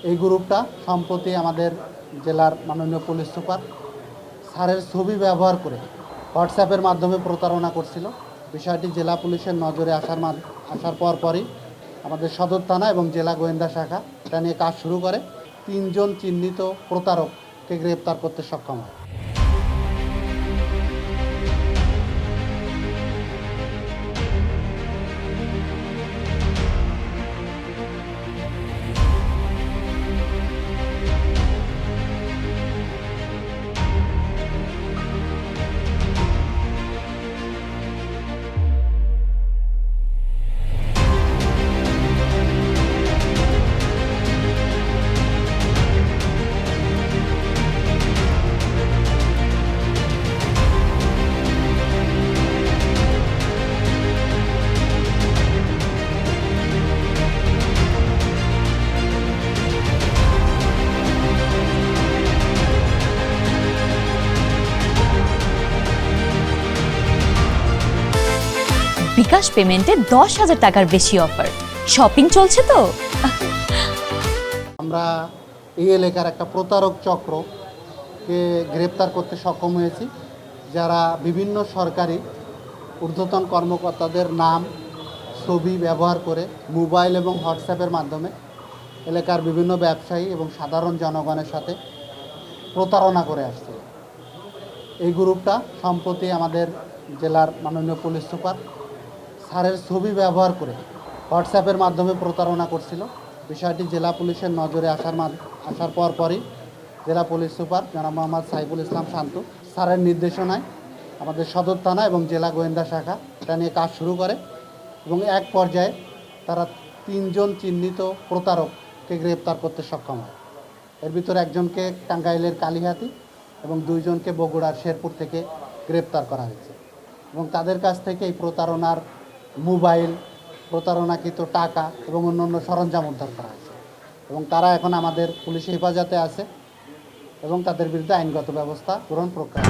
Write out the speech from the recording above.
এই গ্রুপটা সম্প্রতি আমাদের জেলার মাননীয় পুলিশ সুপার স্যারের ছবি ব্যবহার করে হোয়াটসঅ্যাপের মাধ্যমে প্রতারণা করছিল। বিষয়টি জেলা পুলিশের নজরে আসার পরই আমাদের সদর থানা এবং জেলা গোয়েন্দা শাখা এটা নিয়ে কাজ শুরু করে। 3 জন চিহ্নিত প্রতারককে গ্রেপ্তার করতে সক্ষম হয়। বিকাশ পেমেন্টে 10,000 টাকার বেশি অফার। শপিং চলছে তো। আমরা এই এলাকার একটা প্রতারক চক্রকে গ্রেপ্তার করতে সক্ষম হয়েছি, যারা বিভিন্ন সরকারি ঊর্ধ্বতন কর্মকর্তাদের নাম ছবি ব্যবহার করে মোবাইল এবং হোয়াটসঅ্যাপের মাধ্যমে এলাকার বিভিন্ন ব্যবসায়ী এবং সাধারণ জনগণের সাথে প্রতারণা করে আসছে। এই গ্রুপটা সম্প্রতি আমাদের জেলার মাননীয় পুলিশ সুপার স্যারের ছবি ব্যবহার করে হোয়াটসঅ্যাপের মাধ্যমে প্রতারণা করছিল। বিষয়টি জেলা পুলিশের নজরে আসার পরই জেলা পুলিশ সুপার জনাব মোহাম্মদ সাইফুল ইসলাম শান্ত স্যারের নির্দেশনায় আমাদের সদর থানা এবং জেলা গোয়েন্দা শাখা এটা নিয়ে কাজ শুরু করে এবং এক পর্যায়ে তারা 3 জন চিহ্নিত প্রতারককে গ্রেপ্তার করতে সক্ষম হয়। এর ভিতরে একজনকে টাঙ্গাইলের কালিহাতি এবং 2 জনকে বগুড়ার শেরপুর থেকে গ্রেপ্তার করা হয়েছে এবং তাদের কাছ থেকে এই প্রতারণার মোবাইল, প্রতারণাকৃত টাকা এবং অন্যান্য সরঞ্জাম উদ্ধার করা হয়েছে এবং তারা এখন আমাদের পুলিশ হেফাজতে আছে এবং তাদের বিরুদ্ধে আইনগত ব্যবস্থা গ্রহণ প্রক্রিয়া।